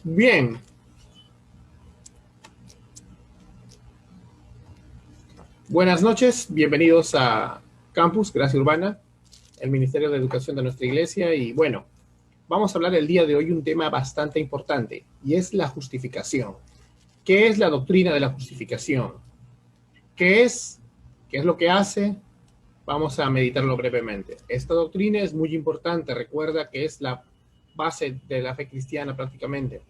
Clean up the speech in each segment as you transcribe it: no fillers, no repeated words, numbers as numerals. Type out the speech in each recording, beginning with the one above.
Bien, buenas noches, bienvenidos a Campus Gracia Urbana, el Ministerio de Educación de nuestra iglesia. Y bueno, vamos a hablar el día de hoy un tema bastante importante y es la justificación. ¿Qué es la doctrina de la justificación? ¿Qué es? ¿Qué es lo que hace? Vamos a meditarlo brevemente. Esta doctrina es muy importante, recuerda que es la base de la fe cristiana prácticamente.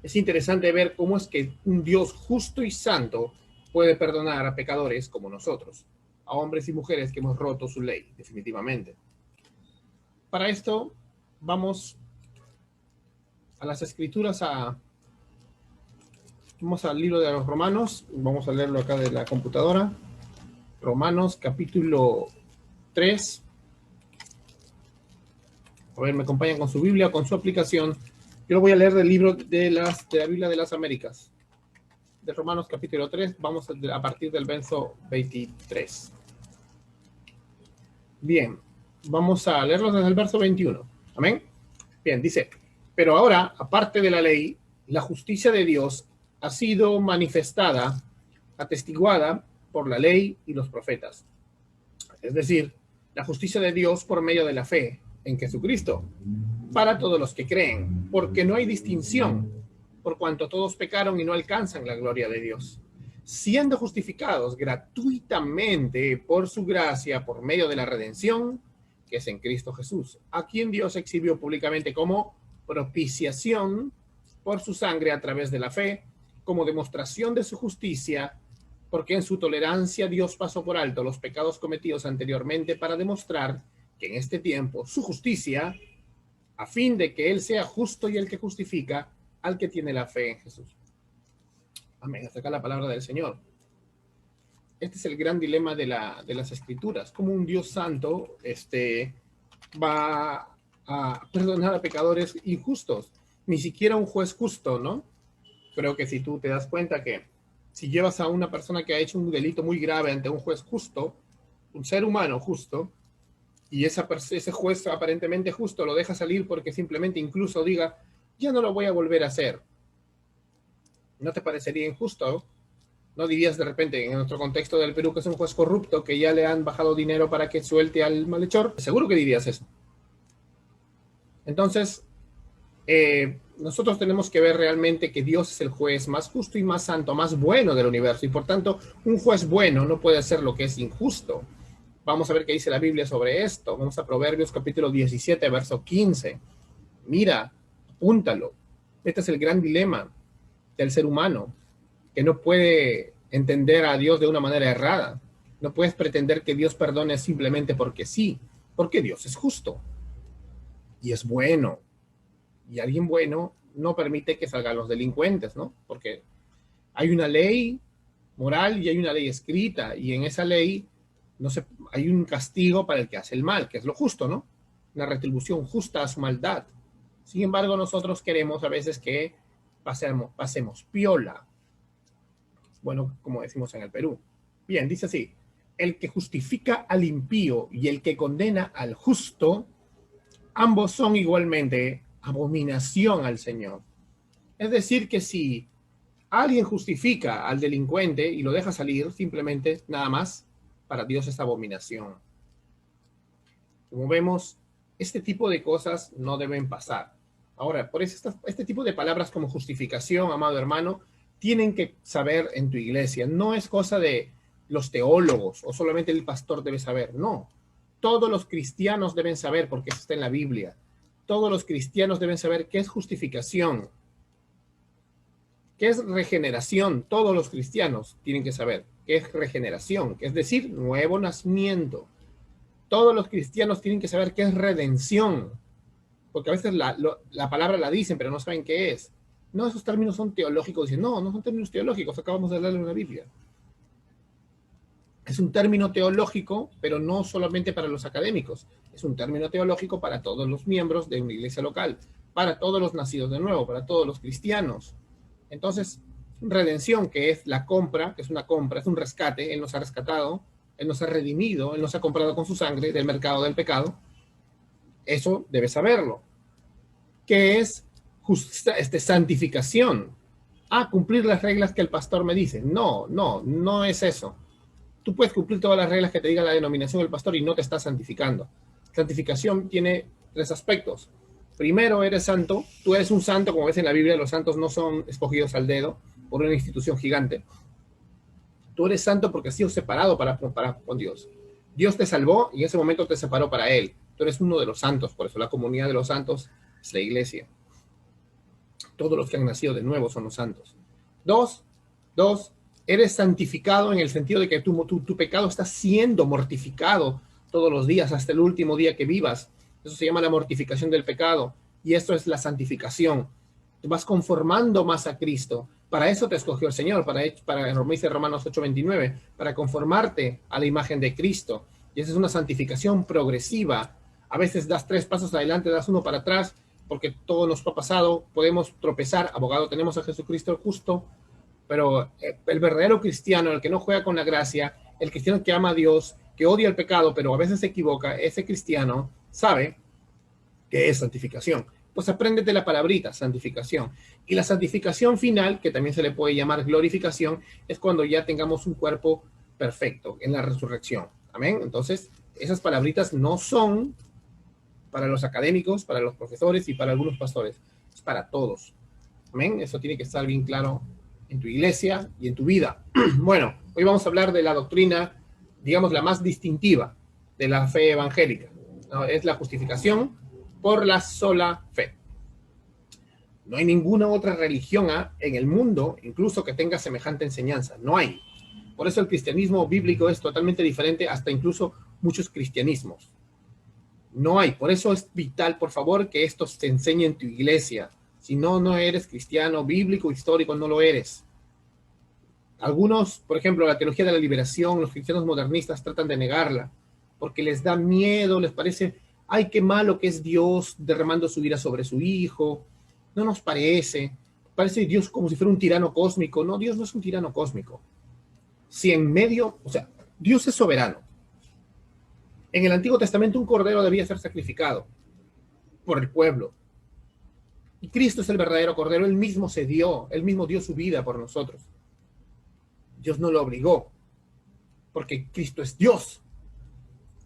Es interesante ver cómo es que un Dios justo y santo puede perdonar a pecadores como nosotros, a hombres y mujeres que hemos roto su ley, definitivamente. Para esto, vamos a las escrituras, vamos al libro de los Romanos, vamos a leerlo acá de la computadora. Romanos capítulo 3. A ver, me acompañan con su Biblia, con su aplicación. Yo lo voy a leer del libro de la Biblia de las Américas. De Romanos capítulo 3, vamos a partir del verso 23. Bien, vamos a leerlo desde el verso 21. Amén. Bien, dice, pero ahora, aparte de la ley, la justicia de Dios ha sido manifestada, atestiguada por la ley y los profetas. Es decir, la justicia de Dios por medio de la fe en Jesucristo, para todos los que creen, porque no hay distinción, por cuanto todos pecaron y no alcanzan la gloria de Dios, siendo justificados gratuitamente por su gracia, por medio de la redención, que es en Cristo Jesús, a quien Dios exhibió públicamente como propiciación por su sangre a través de la fe, como demostración de su justicia, porque en su tolerancia Dios pasó por alto los pecados cometidos anteriormente para demostrar que en este tiempo su justicia, a fin de que Él sea justo y el que justifica al que tiene la fe en Jesús. Amén. Hasta acá la palabra del Señor. Este es el gran dilema de las Escrituras. Como un Dios santo va a perdonar a pecadores injustos. Ni siquiera un juez justo, ¿no? Creo que si tú te das cuenta que si llevas a una persona que ha hecho un delito muy grave ante un juez justo, un ser humano justo, y ese juez aparentemente justo lo deja salir porque simplemente incluso diga, ya no lo voy a volver a hacer. ¿No te parecería injusto? ¿No dirías de repente, en nuestro contexto del Perú, que es un juez corrupto, que ya le han bajado dinero para que suelte al malhechor? Seguro que dirías eso. Entonces, nosotros tenemos que ver realmente que Dios es el juez más justo y más santo, más bueno del universo, y por tanto, un juez bueno no puede hacer lo que es injusto. Vamos a ver qué dice la Biblia sobre esto. Vamos a Proverbios capítulo 17, verso 15. Mira, apúntalo. Este es el gran dilema del ser humano, que no puede entender a Dios de una manera errada. No puedes pretender que Dios perdone simplemente porque sí, porque Dios es justo y es bueno. Y alguien bueno no permite que salgan los delincuentes, ¿no? Porque hay una ley moral y hay una ley escrita, y en esa ley hay un castigo para el que hace el mal, que es lo justo, ¿no? Una retribución justa a su maldad. Sin embargo, nosotros queremos a veces que pasemos piola. Bueno, como decimos en el Perú. Bien, dice así, el que justifica al impío y el que condena al justo, ambos son igualmente abominación al Señor. Es decir, que si alguien justifica al delincuente y lo deja salir, simplemente nada más, para Dios es abominación. Como vemos, este tipo de cosas no deben pasar. Ahora, por eso este tipo de palabras como justificación, amado hermano, tienen que saber en tu iglesia. No es cosa de los teólogos o solamente el pastor debe saber. No, todos los cristianos deben saber, porque eso está en la Biblia. Todos los cristianos deben saber qué es justificación, qué es regeneración. Todos los cristianos tienen que saber qué es regeneración, que es decir, nuevo nacimiento. Todos los cristianos tienen que saber qué es redención, porque a veces la palabra la dicen, pero no saben qué es. No, esos términos son teológicos. Dicen, no, no son términos teológicos, acabamos de leerlo en la Biblia. Es un término teológico, pero no solamente para los académicos. Es un término teológico para todos los miembros de una iglesia local, para todos los nacidos de nuevo, para todos los cristianos. Entonces, redención, que es la compra, que es una compra, es un rescate. Él nos ha rescatado, Él nos ha redimido, Él nos ha comprado con su sangre del mercado del pecado. Eso debes saberlo. ¿Qué es santificación. Cumplir las reglas que el pastor me dice. No es eso. Tú puedes cumplir todas las reglas que te diga la denominación del pastor y no te estás santificando. Santificación tiene 3 aspectos. Primero, eres santo. Tú eres un santo, como ves en la Biblia, los santos no son escogidos al dedo por una institución gigante. Tú eres santo porque has sido separado con Dios. Dios te salvó y en ese momento te separó para Él. Tú eres uno de los santos, por eso la comunidad de los santos es la iglesia. Todos los que han nacido de nuevo son los santos. Dos, eres santificado en el sentido de que tu pecado está siendo mortificado todos los días hasta el último día que vivas. Eso se llama la mortificación del pecado y esto es la santificación. Te vas conformando más a Cristo. Para eso te escogió el Señor, como dice Romanos 8:29, para conformarte a la imagen de Cristo. Y esa es una santificación progresiva. A veces das 3 pasos adelante, das 1 para atrás, porque todo nos ha pasado, podemos tropezar. Abogado, tenemos a Jesucristo el justo, pero el verdadero cristiano, el que no juega con la gracia, el cristiano que ama a Dios, que odia el pecado, pero a veces se equivoca, ese cristiano sabe que es santificación. Pues apréndete la palabrita, santificación. Y la santificación final, que también se le puede llamar glorificación, es cuando ya tengamos un cuerpo perfecto en la resurrección. Amén. Entonces, esas palabritas no son para los académicos, para los profesores y para algunos pastores. Es para todos. Amén. Eso tiene que estar bien claro en tu iglesia y en tu vida. Bueno, hoy vamos a hablar de la doctrina, digamos, la más distintiva de la fe evangélica, ¿no? Es la justificación por la sola fe. No hay ninguna otra religión en el mundo, incluso que tenga semejante enseñanza. No hay. Por eso el cristianismo bíblico es totalmente diferente, hasta incluso muchos cristianismos. No hay. Por eso es vital, por favor, que esto se enseñe en tu iglesia. Si no, no eres cristiano bíblico, histórico, no lo eres. Algunos, por ejemplo, la teología de la liberación, los cristianos modernistas tratan de negarla, porque les da miedo, les parece, ay, qué malo que es Dios derramando su ira sobre su hijo. No nos parece Dios como si fuera un tirano cósmico. No, Dios no es un tirano cósmico. Si en medio, o sea, Dios es soberano. En el Antiguo Testamento un cordero debía ser sacrificado por el pueblo. Y Cristo es el verdadero cordero, él mismo dio su vida por nosotros. Dios no lo obligó, porque Cristo es Dios.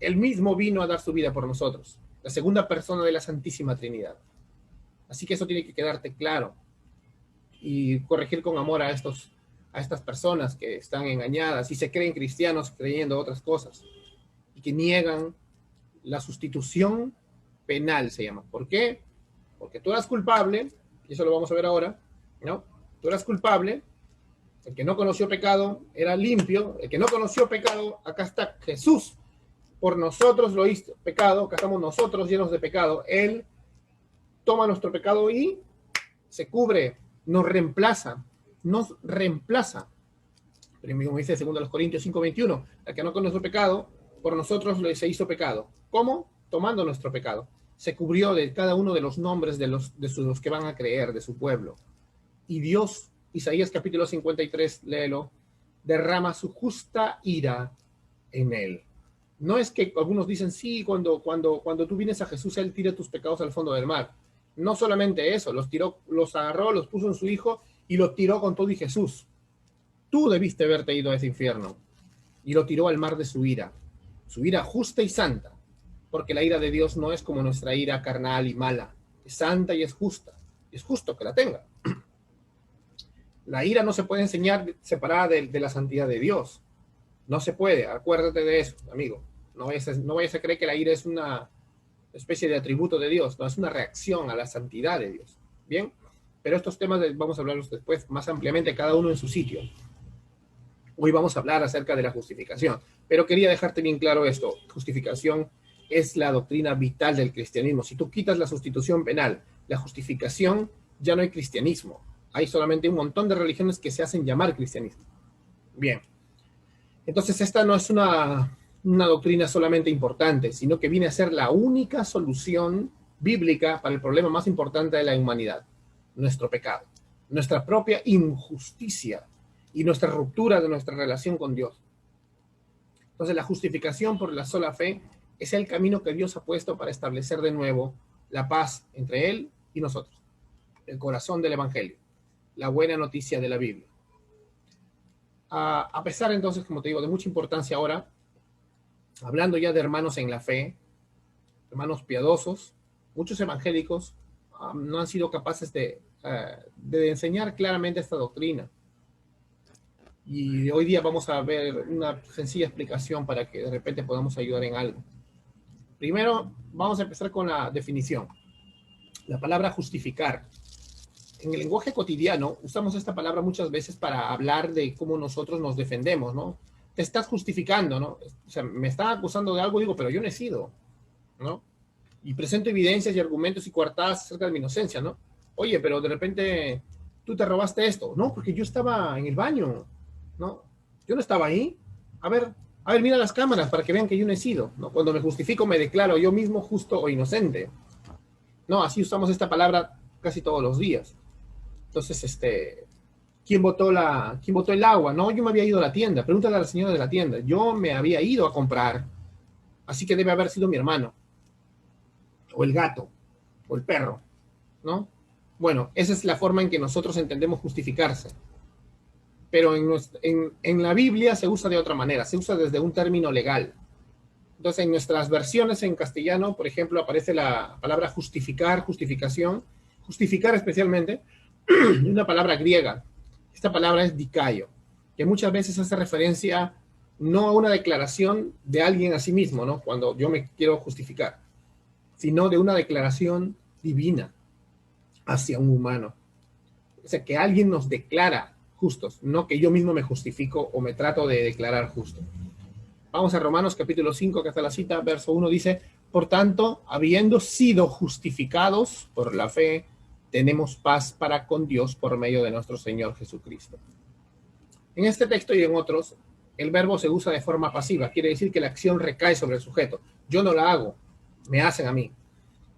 Él mismo vino a dar su vida por nosotros, la segunda persona de la Santísima Trinidad. Así que eso tiene que quedarte claro y corregir con amor a estas personas que están engañadas y se creen cristianos creyendo otras cosas y que niegan la sustitución penal, se llama. ¿Por qué? Porque tú eras culpable, y eso lo vamos a ver ahora, ¿no? Tú eras culpable, el que no conoció pecado era limpio, el que no conoció pecado, acá está Jesús, por nosotros lo hizo pecado, acá estamos nosotros llenos de pecado, Él toma nuestro pecado y se cubre, nos reemplaza, como dice 2 Corintios 5:21, el que no conoció pecado, por nosotros se hizo pecado. ¿Cómo? Tomando nuestro pecado. Se cubrió de cada uno de los nombres de los que van a creer, de su pueblo. Y Dios, Isaías capítulo 53, léelo, derrama su justa ira en él. No es que algunos dicen, sí, cuando tú vienes a Jesús, Él tira tus pecados al fondo del mar. No solamente eso, los agarró, los puso en su Hijo y los tiró con todo y Jesús. Tú debiste haberte ido a ese infierno y lo tiró al mar de su ira justa y santa, porque la ira de Dios no es como nuestra ira carnal y mala, es santa y es justa, es justo que la tenga. La ira no se puede enseñar separada de la santidad de Dios, no se puede, acuérdate de eso, amigo, no vayas a creer que la ira es una especie de atributo de Dios, no, es una reacción a la santidad de Dios, ¿bien? Pero estos temas vamos a hablarlos después más ampliamente, cada uno en su sitio. Hoy vamos a hablar acerca de la justificación, pero quería dejarte bien claro esto. Justificación es la doctrina vital del cristianismo. Si tú quitas la sustitución penal, la justificación, ya no hay cristianismo. Hay solamente un montón de religiones que se hacen llamar cristianismo. Bien. Entonces esta no es una doctrina solamente importante, sino que viene a ser la única solución bíblica para el problema más importante de la humanidad, nuestro pecado, nuestra propia injusticia y nuestra ruptura de nuestra relación con Dios. Entonces la justificación por la sola fe es el camino que Dios ha puesto para establecer de nuevo la paz entre Él y nosotros. el corazón del Evangelio, la buena noticia de la Biblia. A pesar entonces, como te digo, de mucha importancia ahora, hablando ya de hermanos en la fe, hermanos piadosos, muchos evangélicos no han sido capaces de enseñar claramente esta doctrina. Y hoy día vamos a ver una sencilla explicación para que de repente podamos ayudar en algo. Primero, vamos a empezar con la definición. La palabra justificar. En el lenguaje cotidiano usamos esta palabra muchas veces para hablar de cómo nosotros nos defendemos, ¿no? Te estás justificando, ¿no? O sea, me están acusando de algo, digo, pero yo no he sido, ¿no? Y presento evidencias y argumentos y coartadas acerca de mi inocencia, ¿no? Oye, pero de repente tú te robaste esto. No, porque yo estaba en el baño, ¿no? Yo no estaba ahí. A ver, mira las cámaras para que vean que yo no he sido, ¿no? Cuando me justifico me declaro yo mismo justo o inocente. No, así usamos esta palabra casi todos los días. Entonces, ¿quién botó el agua? No, yo me había ido a la tienda. Pregúntale a la señora de la tienda. Yo me había ido a comprar, así que debe haber sido mi hermano, o el gato, o el perro, ¿no? Bueno, esa es la forma en que nosotros entendemos justificarse. Pero en la Biblia se usa de otra manera, se usa desde un término legal. Entonces, en nuestras versiones en castellano, por ejemplo, aparece la palabra justificar, justificación, justificar especialmente, y una palabra griega. Esta palabra es dikaio, que muchas veces hace referencia no a una declaración de alguien a sí mismo, ¿no? Cuando yo me quiero justificar, sino de una declaración divina hacia un humano. O sea, que alguien nos declara justos, no que yo mismo me justifico o me trato de declarar justo. Vamos a Romanos capítulo 5, que está la cita, verso 1, dice, por tanto, habiendo sido justificados por la fe, tenemos paz para con Dios por medio de nuestro Señor Jesucristo. En este texto y en otros, el verbo se usa de forma pasiva, quiere decir que la acción recae sobre el sujeto. Yo no la hago, me hacen a mí.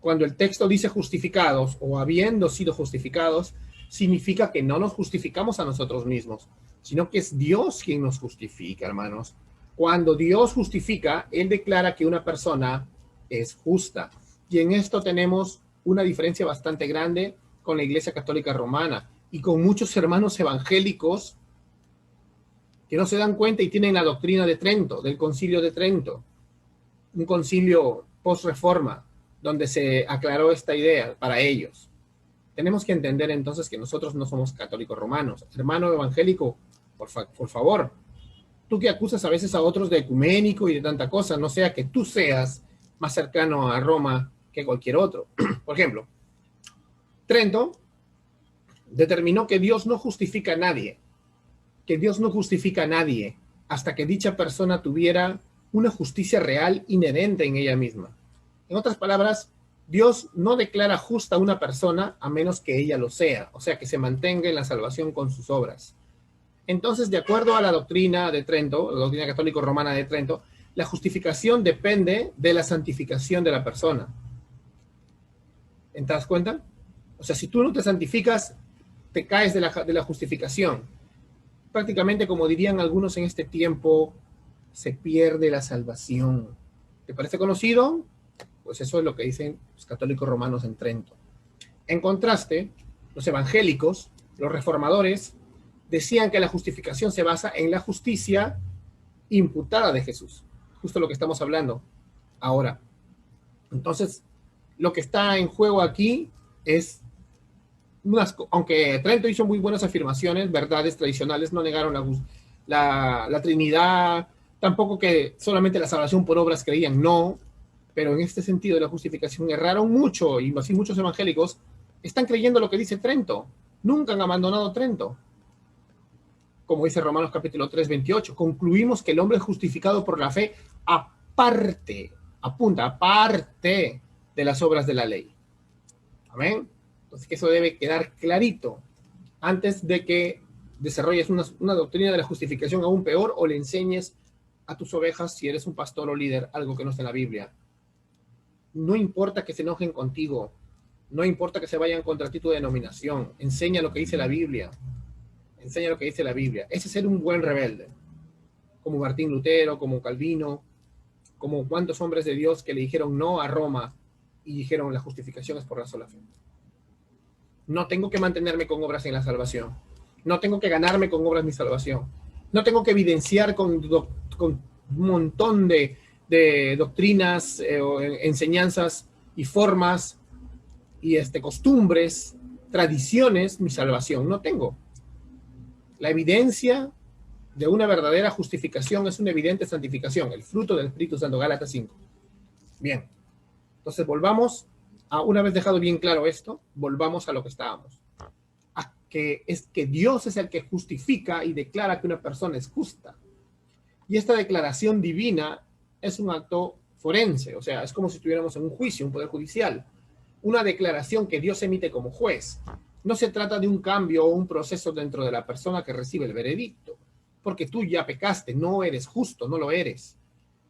Cuando el texto dice justificados o habiendo sido justificados, significa que no nos justificamos a nosotros mismos, sino que es Dios quien nos justifica, hermanos. Cuando Dios justifica, Él declara que una persona es justa. Y en esto tenemos una diferencia bastante grande con la Iglesia Católica Romana y con muchos hermanos evangélicos que no se dan cuenta y tienen la doctrina de Trento, del Concilio de Trento, un concilio post-reforma, donde se aclaró esta idea para ellos. Tenemos que entender entonces que nosotros no somos católicos romanos. Hermano evangélico, por favor, tú que acusas a veces a otros de ecuménico y de tanta cosa, no sea que tú seas más cercano a Roma que cualquier otro. Por ejemplo, Trento determinó que Dios no justifica a nadie, hasta que dicha persona tuviera una justicia real inherente en ella misma. En otras palabras, Dios no declara justa a una persona a menos que ella lo sea, o sea, que se mantenga en la salvación con sus obras. Entonces, de acuerdo a la doctrina de Trento, la doctrina católico-romana de Trento, la justificación depende de la santificación de la persona. ¿Te das cuenta? O sea, si tú no te santificas, te caes de la justificación. Prácticamente, como dirían algunos en este tiempo, se pierde la salvación. ¿Te parece conocido? Pues eso es lo que dicen los católicos romanos en Trento. En contraste, los evangélicos, los reformadores, decían que la justificación se basa en la justicia imputada de Jesús. Justo lo que estamos hablando ahora. Entonces, lo que está en juego aquí es, aunque Trento hizo muy buenas afirmaciones, verdades tradicionales, no negaron la Trinidad, tampoco que solamente la salvación por obras creían, no, pero en este sentido de la justificación erraron mucho, y así muchos evangélicos están creyendo lo que dice Trento, nunca han abandonado Trento. Como dice Romanos capítulo 3, 28, concluimos que el hombre es justificado por la fe aparte de las obras de la ley. Amén. Entonces, que eso debe quedar clarito antes de que desarrolles una doctrina de la justificación aún peor o le enseñes a tus ovejas, si eres un pastor o líder, algo que no está en la Biblia. No importa que se enojen contigo, no importa que se vayan contra ti tu denominación, enseña lo que dice la Biblia. Enseña lo que dice la Biblia. Ese es ser un buen rebelde. Como Martín Lutero, como Calvino, como cuantos hombres de Dios que le dijeron no a Roma y dijeron la justificación es por la sola fe. No tengo que mantenerme con obras en la salvación. No tengo que ganarme con obras mi salvación. No tengo que evidenciar con un montón de doctrinas o enseñanzas y formas y costumbres, tradiciones, mi salvación. No tengo. La evidencia de una verdadera justificación es una evidente santificación, el fruto del Espíritu Santo, Gálatas 5. Bien, entonces volvamos, una vez dejado bien claro esto, volvamos a lo que estábamos. Que es que Dios es el que justifica y declara que una persona es justa. Y esta declaración divina es un acto forense, o sea, es como si estuviéramos en un juicio, un poder judicial. Una declaración que Dios emite como juez. No se trata de un cambio o un proceso dentro de la persona que recibe el veredicto, porque tú ya pecaste, no eres justo, no lo eres.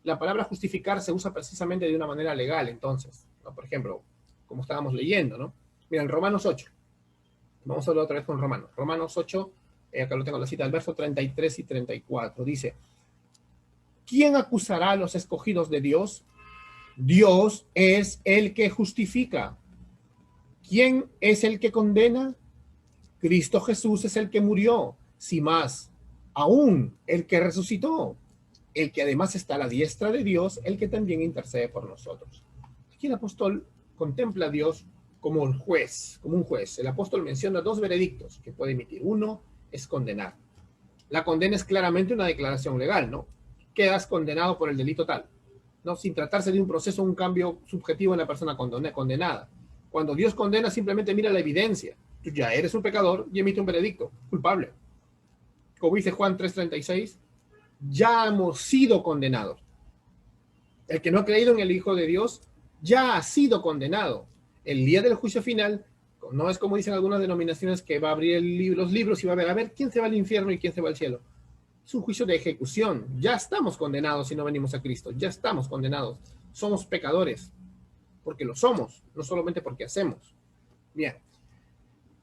La palabra justificar se usa precisamente de una manera legal, entonces, ¿no? Por ejemplo, como estábamos leyendo, ¿no? Mira, en Romanos 8, vamos a hablar otra vez con Romanos. Romanos 8, acá lo tengo la cita, el verso 33 y 34, dice, ¿quién acusará a los escogidos de Dios? Dios es el que justifica. ¿Quién es el que condena? Cristo Jesús es el que murió, si más, aún el que resucitó, el que además está a la diestra de Dios, el que también intercede por nosotros. Aquí el apóstol contempla a Dios como un juez, como un juez. El apóstol menciona dos veredictos que puede emitir. Uno es condenar. La condena es claramente una declaración legal, ¿no? Quedas condenado por el delito tal, ¿no? Sin tratarse de un proceso, un cambio subjetivo en la persona condenada. Cuando Dios condena, simplemente mira la evidencia. Tú ya eres un pecador y emite un veredicto, culpable. Como dice Juan 3:36, ya hemos sido condenados. El que no ha creído en el Hijo de Dios ya ha sido condenado. El día del juicio final, no es como dicen algunas denominaciones que va a abrir los libros y va a ver quién se va al infierno y quién se va al cielo. Es un juicio de ejecución. Ya estamos condenados si no venimos a Cristo. Ya estamos condenados. Somos pecadores. Porque lo somos, no solamente porque hacemos. Bien.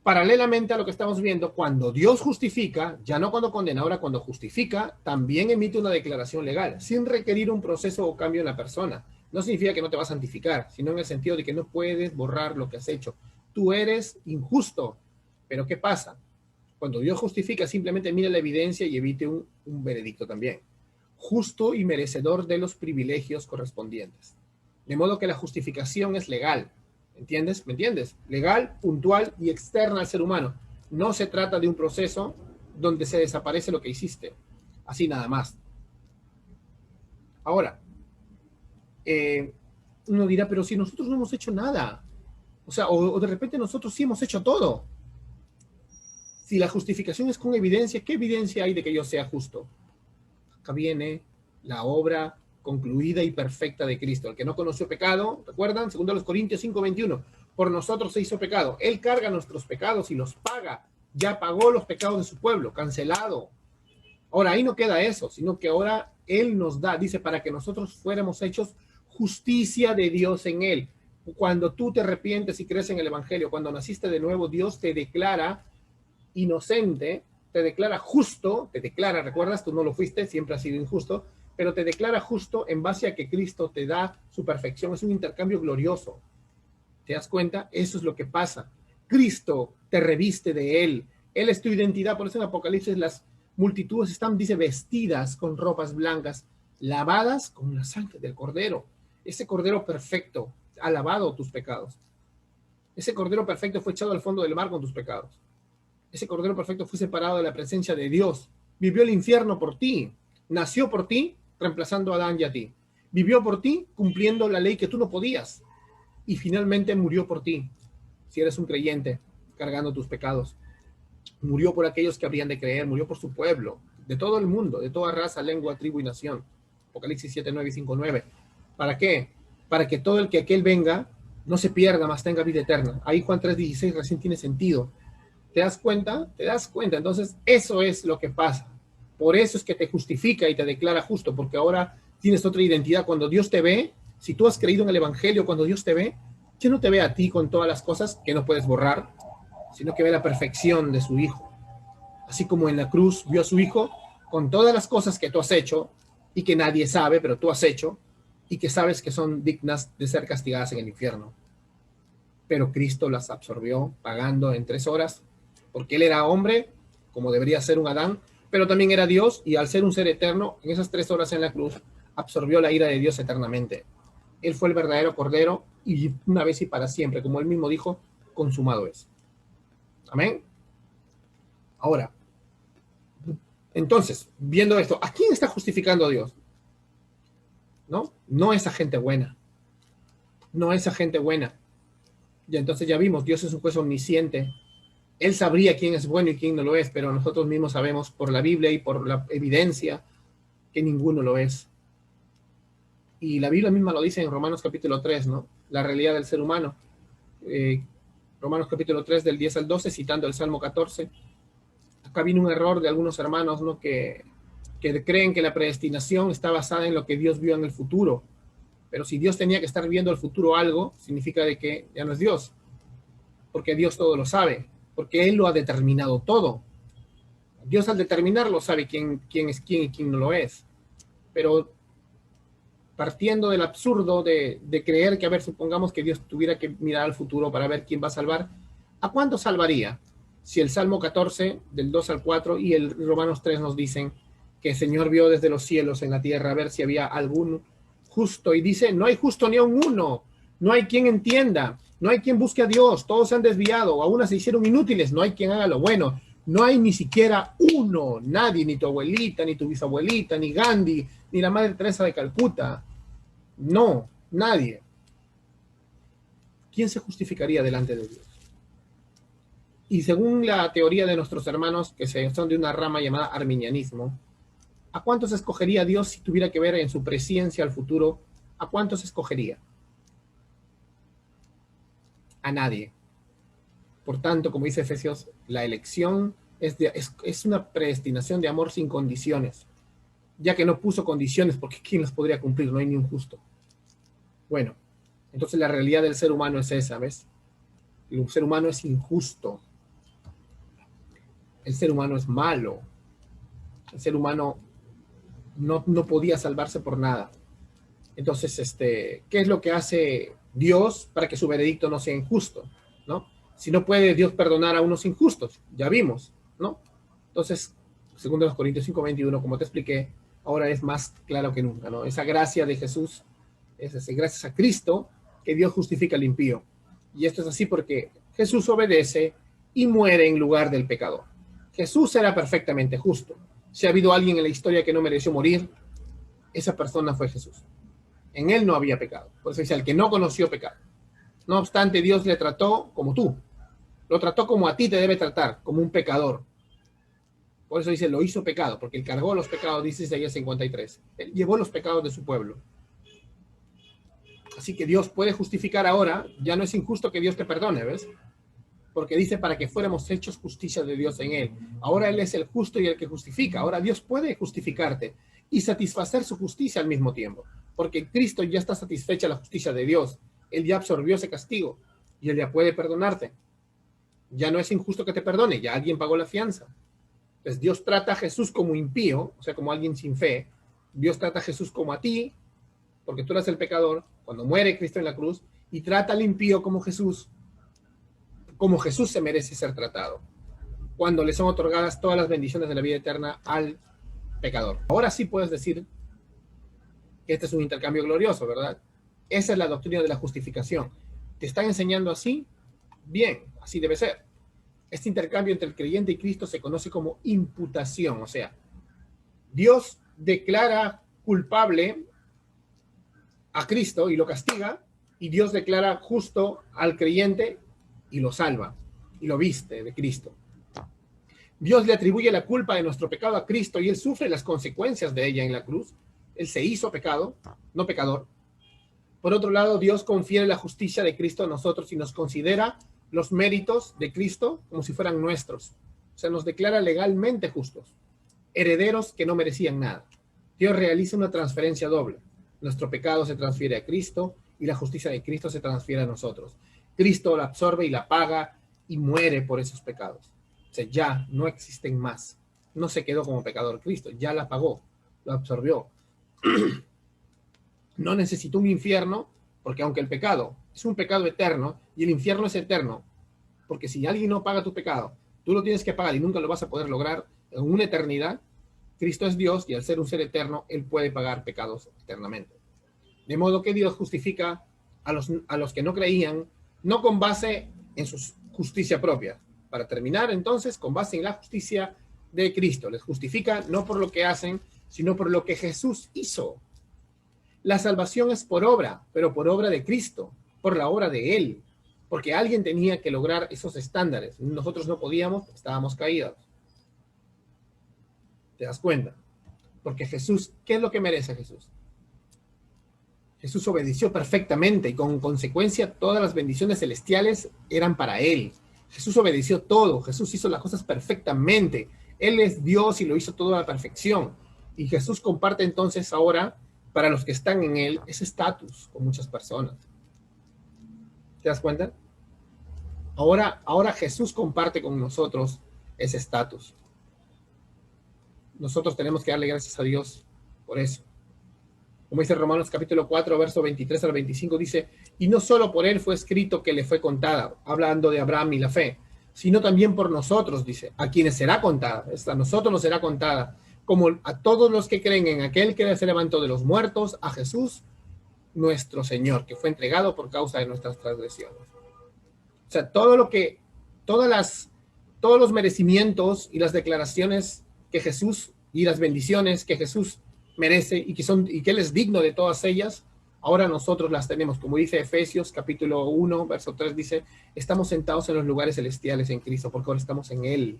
Paralelamente a lo que estamos viendo, cuando Dios justifica, ya no cuando condena, ahora cuando justifica, también emite una declaración legal, sin requerir un proceso o cambio en la persona. No significa que no te va a santificar, sino en el sentido de que no puedes borrar lo que has hecho. Tú eres injusto. Pero ¿qué pasa? Cuando Dios justifica, simplemente mira la evidencia y emite un veredicto también. Justo y merecedor de los privilegios correspondientes. De modo que la justificación es legal. ¿Entiendes? ¿Me entiendes? Legal, puntual y externa al ser humano. No se trata de un proceso donde se desaparece lo que hiciste. Así nada más. Ahora, uno dirá, pero si nosotros no hemos hecho nada. O sea, o de repente nosotros sí hemos hecho todo. Si la justificación es con evidencia, ¿qué evidencia hay de que yo sea justo? Acá viene la obra concluida y perfecta de Cristo. El que no conoció pecado, ¿recuerdan? Segundo los Corintios 5:21, por nosotros se hizo pecado. Él carga nuestros pecados y los paga. Ya pagó los pecados de su pueblo, cancelado. Ahora, ahí no queda eso, sino que ahora Él nos da, dice, para que nosotros fuéramos hechos justicia de Dios en Él. Cuando tú te arrepientes y crees en el Evangelio, cuando naciste de nuevo, Dios te declara inocente, te declara justo, te declara, ¿recuerdas? Tú no lo fuiste, siempre has sido injusto, pero te declara justo en base a que Cristo te da su perfección. Es un intercambio glorioso. ¿Te das cuenta? Eso es lo que pasa. Cristo te reviste de Él. Él es tu identidad. Por eso en Apocalipsis las multitudes están, dice, vestidas con ropas blancas, lavadas con la sangre del Cordero. Ese Cordero perfecto ha lavado tus pecados. Ese Cordero perfecto fue echado al fondo del mar con tus pecados. Ese Cordero perfecto fue separado de la presencia de Dios. Vivió el infierno por ti. Nació por ti, reemplazando a Adán y a ti. Vivió por ti, cumpliendo la ley que tú no podías. Y finalmente murió por ti, si eres un creyente, cargando tus pecados. Murió por aquellos que habrían de creer, murió por su pueblo, de todo el mundo, de toda raza, lengua, tribu y nación. Apocalipsis 7, 9 y 5, 9. ¿Para qué? Para que todo el que aquel venga no se pierda, mas tenga vida eterna. Ahí Juan 3:16 recién tiene sentido. ¿Te das cuenta? ¿Te das cuenta? Entonces, eso es lo que pasa. Por eso es que te justifica y te declara justo, porque ahora tienes otra identidad. Cuando Dios te ve, si tú has creído en el Evangelio, cuando Dios te ve, ya no te ve a ti con todas las cosas que no puedes borrar, sino que ve la perfección de su Hijo. Así como en la cruz vio a su Hijo con todas las cosas que tú has hecho y que nadie sabe, pero tú has hecho, y que sabes que son dignas de ser castigadas en el infierno. pero Cristo las absorbió pagando en 3 horas, porque Él era hombre, como debería ser un Adán, pero también era Dios, y al ser un ser eterno, en esas 3 horas en la cruz, absorbió la ira de Dios eternamente. Él fue el verdadero Cordero, y una vez y para siempre, como Él mismo dijo, consumado es. Amén. Ahora, entonces, viendo esto, ¿a quién está justificando Dios? ¿No? No esa gente buena. No esa gente buena. Y entonces ya vimos, Dios es un juez omnisciente. Él sabría quién es bueno y quién no lo es, pero nosotros mismos sabemos por la Biblia y por la evidencia que ninguno lo es. Y la Biblia misma lo dice en Romanos capítulo 3, ¿no? La realidad del ser humano. Romanos capítulo 3 del 10 al 12, citando el Salmo 14. Acá viene un error de algunos hermanos, ¿no? Que creen que la predestinación está basada en lo que Dios vio en el futuro. Pero si Dios tenía que estar viendo el futuro algo, significa de que ya no es Dios. Porque Dios todo lo sabe. Porque Él lo ha determinado todo. Dios al determinarlo sabe quién es quién y quién no lo es. Pero partiendo del absurdo de creer que, a ver, supongamos que Dios tuviera que mirar al futuro para ver quién va a salvar, ¿a cuánto salvaría? Si el Salmo 14, del 2 al 4, y el Romanos 3 nos dicen que el Señor vio desde los cielos en la tierra a ver si había algún justo, y dice, no hay justo ni aun uno, no hay quien entienda, no hay quien busque a Dios, todos se han desviado, aún se hicieron inútiles, no hay quien haga lo bueno, no hay ni siquiera uno, nadie, ni tu abuelita, ni tu bisabuelita, ni Gandhi, ni la Madre Teresa de Calcuta, no, nadie. ¿Quién se justificaría delante de Dios? Y según la teoría de nuestros hermanos, que son de una rama llamada arminianismo, ¿a cuántos escogería Dios si tuviera que ver en su presciencia al futuro? ¿A cuántos escogería? A nadie. Por tanto, como dice Efesios, la elección es una predestinación de amor sin condiciones, ya que no puso condiciones, porque ¿quién las podría cumplir? No hay ni un justo. Bueno, entonces la realidad del ser humano es esa, ¿ves? El ser humano es injusto. El ser humano es malo. El ser humano no podía salvarse por nada. Entonces, ¿qué es lo que hace Dios para que su veredicto no sea injusto? ¿No? Si no puede Dios perdonar a unos injustos, ya vimos, ¿no? Entonces, segundo los Corintios 5:21, como te expliqué, ahora es más claro que nunca, ¿no? Esa gracia de Jesús, es gracias a Cristo que Dios justifica al impío. Y esto es así porque Jesús obedece y muere en lugar del pecador. Jesús era perfectamente justo. Si ha habido alguien en la historia que no mereció morir, esa persona fue Jesús. En él no había pecado. Por eso dice, al que no conoció pecado. No obstante, Dios le trató como tú. Lo trató como a ti te debe tratar, como un pecador. Por eso dice, lo hizo pecado, porque él cargó los pecados, dice Isaías 53. Él llevó los pecados de su pueblo. Así que Dios puede justificar ahora. Ya no es injusto que Dios te perdone, ¿ves? Porque dice para que fuéramos hechos justicia de Dios en él. Ahora Él es el justo y el que justifica. Ahora Dios puede justificarte y satisfacer su justicia al mismo tiempo. Porque en Cristo ya está satisfecha la justicia de Dios. Él ya absorbió ese castigo y Él ya puede perdonarte. Ya no es injusto que te perdone, ya alguien pagó la fianza. Entonces Dios trata a Jesús como impío, o sea, como alguien sin fe. Dios trata a Jesús como a ti, porque tú eres el pecador, cuando muere Cristo en la cruz, y trata al impío como Jesús se merece ser tratado, cuando le son otorgadas todas las bendiciones de la vida eterna al pecador. Ahora sí puedes decir que este es un intercambio glorioso, ¿verdad? Esa es la doctrina de la justificación. ¿Te están enseñando así? Bien, así debe ser. Este intercambio entre el creyente y Cristo se conoce como imputación, o sea, Dios declara culpable a Cristo y lo castiga, y Dios declara justo al creyente y lo salva, y lo viste de Cristo. Dios le atribuye la culpa de nuestro pecado a Cristo y Él sufre las consecuencias de ella en la cruz. Él se hizo pecado, no pecador. Por otro lado, Dios confiere la justicia de Cristo a nosotros y nos considera los méritos de Cristo como si fueran nuestros. O sea, nos declara legalmente justos, herederos que no merecían nada. Dios realiza una transferencia doble. Nuestro pecado se transfiere a Cristo y la justicia de Cristo se transfiere a nosotros. Cristo la absorbe y la paga y muere por esos pecados. O sea, ya no existen más. No se quedó como pecador Cristo, ya la pagó, lo absorbió. No necesitó un infierno, porque aunque el pecado es un pecado eterno y el infierno es eterno, porque si alguien no paga tu pecado, tú lo tienes que pagar y nunca lo vas a poder lograr en una eternidad. Cristo es Dios y al ser un ser eterno, Él puede pagar pecados eternamente. De modo que Dios justifica a los que no creían, no con base en su justicia propia. Para terminar, entonces, con base en la justicia de Cristo. Les justifica no por lo que hacen, sino por lo que Jesús hizo. La salvación es por obra, pero por obra de Cristo, por la obra de Él, porque alguien tenía que lograr esos estándares. Nosotros no podíamos, estábamos caídos. ¿Te das cuenta? Porque Jesús, ¿qué es lo que merece Jesús? Jesús obedeció perfectamente y con consecuencia todas las bendiciones celestiales eran para Él. Jesús obedeció todo, Jesús hizo las cosas perfectamente. Él es Dios y lo hizo todo a la perfección. Y Jesús comparte entonces ahora, para los que están en Él, ese estatus con muchas personas. ¿Te das cuenta? Ahora Jesús comparte con nosotros ese estatus. Nosotros tenemos que darle gracias a Dios por eso. Como dice Romanos capítulo 4, verso 23 al 25, dice, y no solo por él fue escrito que le fue contada, hablando de Abraham y la fe, sino también por nosotros, dice, a quienes será contada, a nosotros nos será contada, como a todos los que creen en aquel que se levantó de los muertos, a Jesús, nuestro Señor, que fue entregado por causa de nuestras transgresiones. O sea, todos los merecimientos y las declaraciones que Jesús y las bendiciones que Jesús merece y que Él es digno de todas ellas, ahora nosotros las tenemos. Como dice Efesios capítulo 1, verso 3, dice, estamos sentados en los lugares celestiales en Cristo, porque ahora estamos en Él.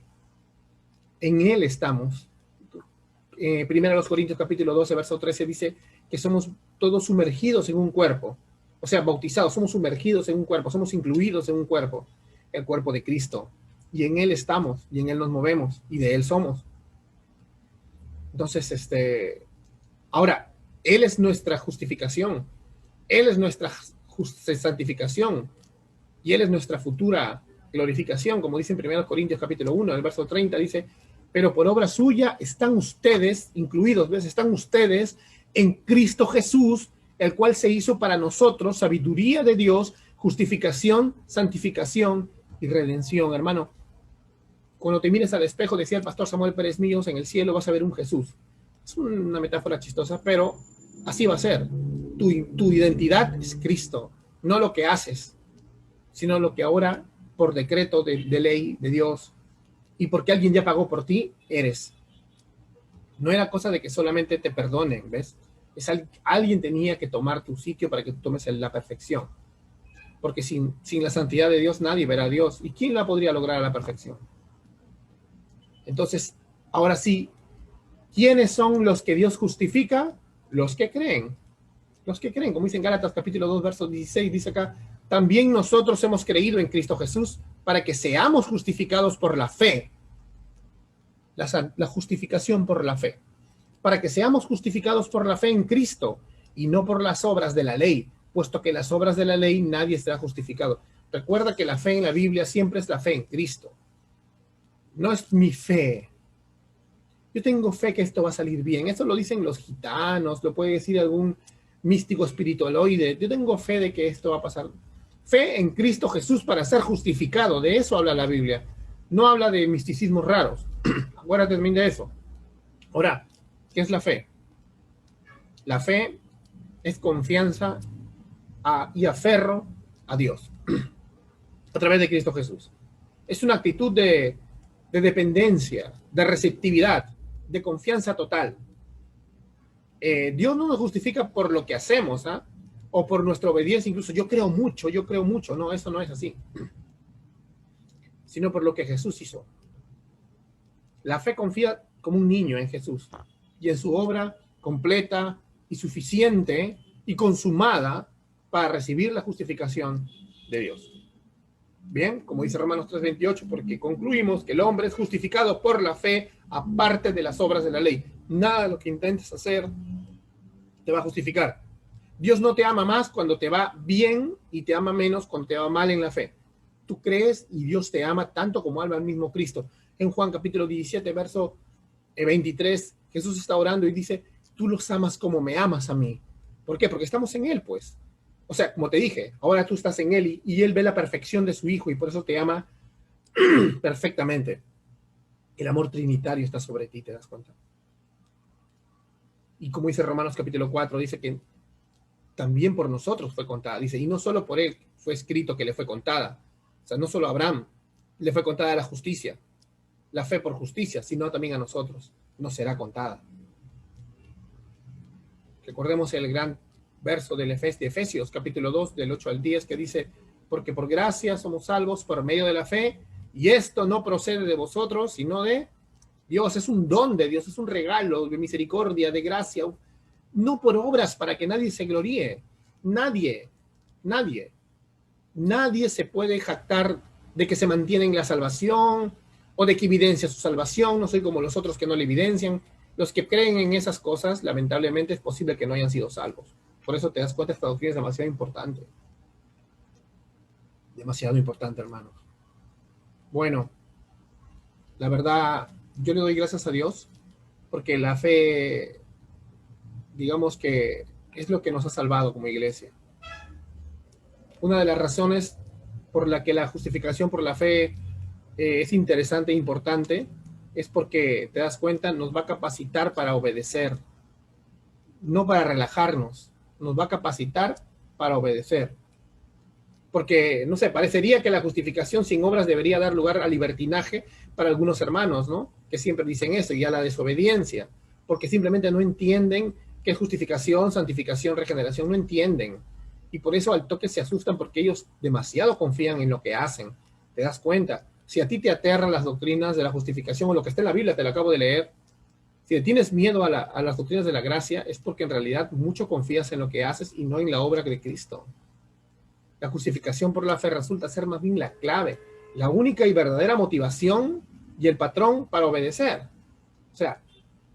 En Él estamos. Primero los Corintios capítulo 12, verso 13 dice que somos todos sumergidos en un cuerpo, o sea, bautizados, somos sumergidos en un cuerpo, somos incluidos en un cuerpo, el cuerpo de Cristo. Y en Él estamos, y en Él nos movemos, y de Él somos. Entonces, ahora, Él es nuestra justificación, Él es nuestra santificación, y Él es nuestra futura glorificación, como dice en 1 Corintios capítulo 1, el verso 30, dice, pero por obra suya están ustedes incluidos, ¿ves? Están ustedes en Cristo Jesús, el cual se hizo para nosotros sabiduría de Dios, justificación, santificación y redención. Hermano, cuando te mires al espejo, decía el pastor Samuel Pérez Míos, en el cielo vas a ver un Jesús. Es una metáfora chistosa, pero así va a ser. Tu identidad es Cristo, no lo que haces, sino lo que ahora, por decreto de ley de Dios, y porque alguien ya pagó por ti, eres. No era cosa de que solamente te perdonen, ¿ves? Alguien tenía que tomar tu sitio para que tú tomes la perfección. Porque sin la santidad de Dios nadie verá a Dios. ¿Y quién la podría lograr a la perfección? Entonces, ahora sí, ¿quiénes son los que Dios justifica? Los que creen. Los que creen, como dice en Gálatas capítulo 2, verso 16, dice acá, también nosotros hemos creído en Cristo Jesús para que seamos justificados por la fe. La justificación por la fe. Para que seamos justificados por la fe en Cristo y no por las obras de la ley, puesto que las obras de la ley nadie será justificado. Recuerda que la fe en la Biblia siempre es la fe en Cristo. No es mi fe. Yo tengo fe que esto va a salir bien. Eso lo dicen los gitanos, lo puede decir algún místico espiritualoide. Yo tengo fe de que esto va a pasar. Fe en Cristo Jesús para ser justificado. De eso habla la Biblia. No habla de misticismos raros. Acuérdate también de eso. Ahora, ¿qué es la fe? La fe es confianza y aferro a Dios a través de Cristo Jesús. Es una actitud de dependencia, de receptividad, de confianza total. Dios no nos justifica por lo que hacemos, ¿ah? O por nuestra obediencia, incluso yo creo mucho. No, eso no es así. Sino por lo que Jesús hizo. La fe confía como un niño en Jesús y en su obra completa y suficiente y consumada para recibir la justificación de Dios. Bien, como dice Romanos 3:28, porque concluimos que el hombre es justificado por la fe aparte de las obras de la ley. Nada de lo que intentes hacer te va a justificar. Dios no te ama más cuando te va bien y te ama menos cuando te va mal en la fe. Tú crees y Dios te ama tanto como ama al mismo Cristo. En Juan capítulo 17, verso 23, Jesús está orando y dice, tú los amas como me amas a mí. ¿Por qué? Porque estamos en Él, pues. O sea, como te dije, ahora tú estás en Él y Él ve la perfección de su Hijo y por eso te ama perfectamente. El amor trinitario está sobre ti, ¿te das cuenta? Y como dice Romanos capítulo 4, dice que también por nosotros fue contada. Dice, y no solo por Él fue escrito que le fue contada. O sea, no solo a Abraham le fue contada la justicia, la fe por justicia, sino también a nosotros nos será contada. Recordemos el gran verso de Efesios, capítulo 2, del 8 al 10, que dice, porque por gracia somos salvos por medio de la fe, y esto no procede de vosotros, sino de Dios. Es un don de Dios, es un regalo de misericordia, de gracia, no por obras para que nadie se gloríe. Nadie se puede jactar de que se mantiene en la salvación o de que evidencia su salvación. No soy como los otros que no le evidencian. Los que creen en esas cosas, lamentablemente, es posible que no hayan sido salvos. Por eso te das cuenta, esta doctrina es demasiado importante. Demasiado importante, hermanos. Bueno, la verdad, yo le doy gracias a Dios porque la fe, digamos que es lo que nos ha salvado como iglesia. Una de las razones por la que la justificación por la fe es interesante e importante es porque, te das cuenta, nos va a capacitar para obedecer, no para relajarnos, nos va a capacitar para obedecer. Porque, no sé, parecería que la justificación sin obras debería dar lugar al libertinaje para algunos hermanos, ¿no? Que siempre dicen eso, y a la desobediencia, porque simplemente no entienden qué es justificación, santificación, regeneración, no entienden. Y por eso al toque se asustan porque ellos demasiado confían en lo que hacen. ¿Te das cuenta? Si a ti te aterran las doctrinas de la justificación o lo que está en la Biblia, te lo acabo de leer, si le tienes miedo a las doctrinas de la gracia, es porque en realidad mucho confías en lo que haces y no en la obra de Cristo. La justificación por la fe resulta ser más bien la clave, la única y verdadera motivación y el patrón para obedecer. O sea,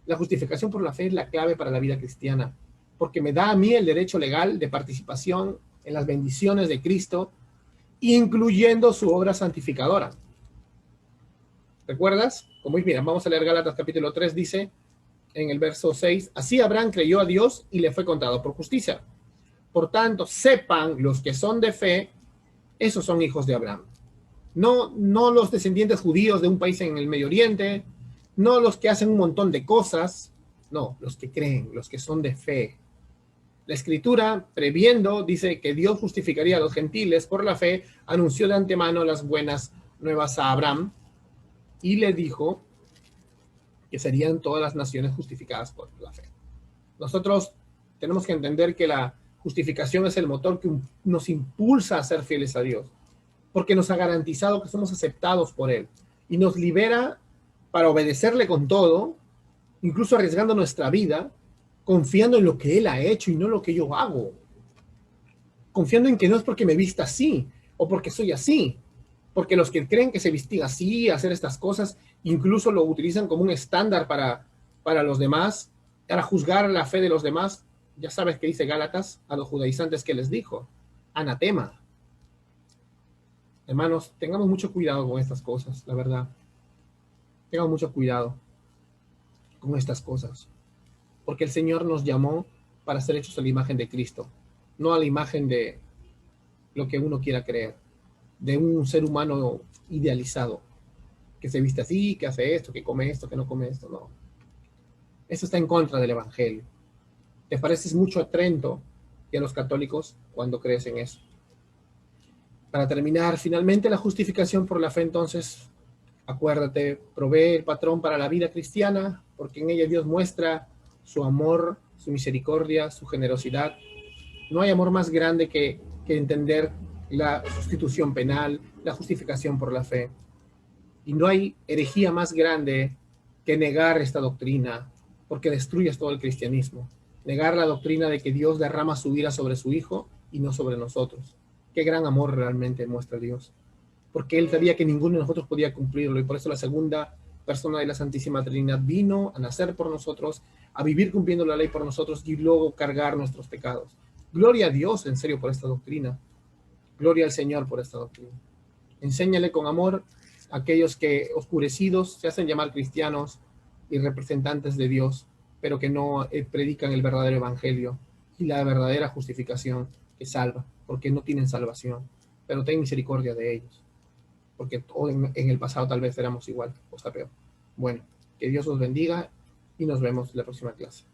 la justificación por la fe es la clave para la vida cristiana, porque me da a mí el derecho legal de participación en las bendiciones de Cristo, incluyendo su obra santificadora. ¿Recuerdas? Como mira, vamos a leer Gálatas capítulo 3, dice en el verso 6, así Abraham creyó a Dios y le fue contado por justicia. Por tanto, sepan los que son de fe, esos son hijos de Abraham. No los descendientes judíos de un país en el Medio Oriente, no los que hacen un montón de cosas, no, los que creen, los que son de fe. La Escritura, previendo, dice que Dios justificaría a los gentiles por la fe, anunció de antemano las buenas nuevas a Abraham y le dijo que serían todas las naciones justificadas por la fe. Nosotros tenemos que entender que la justificación es el motor que nos impulsa a ser fieles a Dios, porque nos ha garantizado que somos aceptados por Él y nos libera para obedecerle con todo, incluso arriesgando nuestra vida, confiando en lo que Él ha hecho y no en lo que yo hago. Confiando en que no es porque me vista así o porque soy así, porque los que creen que se visten así, hacer estas cosas, incluso lo utilizan como un estándar para los demás, para juzgar la fe de los demás. Ya sabes que dice Gálatas a los judaizantes que les dijo, anatema. Hermanos, tengamos mucho cuidado con estas cosas, la verdad. Tengamos mucho cuidado con estas cosas. Porque el Señor nos llamó para ser hechos a la imagen de Cristo, no a la imagen de lo que uno quiera creer, de un ser humano idealizado, que se viste así, que hace esto, que come esto, que no come esto, no. Eso está en contra del Evangelio. Te pareces mucho a Trento y a los católicos cuando crees en eso. Para terminar, finalmente la justificación por la fe, entonces, acuérdate, provee el patrón para la vida cristiana, porque en ella Dios muestra su amor, su misericordia, su generosidad. No hay amor más grande que entender la sustitución penal, la justificación por la fe. Y no hay herejía más grande que negar esta doctrina, porque destruyes todo el cristianismo. Negar la doctrina de que Dios derrama su ira sobre su Hijo y no sobre nosotros. Qué gran amor realmente muestra Dios. Porque Él sabía que ninguno de nosotros podía cumplirlo y por eso la segunda persona de la Santísima Trinidad vino a nacer por nosotros, a vivir cumpliendo la ley por nosotros y luego cargar nuestros pecados. Gloria a Dios, en serio, por esta doctrina. Gloria al Señor por esta doctrina. Enséñale con amor a aquellos que oscurecidos se hacen llamar cristianos y representantes de Dios, pero que no predican el verdadero evangelio, y la verdadera justificación que salva, porque no tienen salvación, pero ten misericordia de ellos, porque en el pasado tal vez éramos igual o hasta peor. Bueno, que Dios los bendiga y nos vemos en la próxima clase.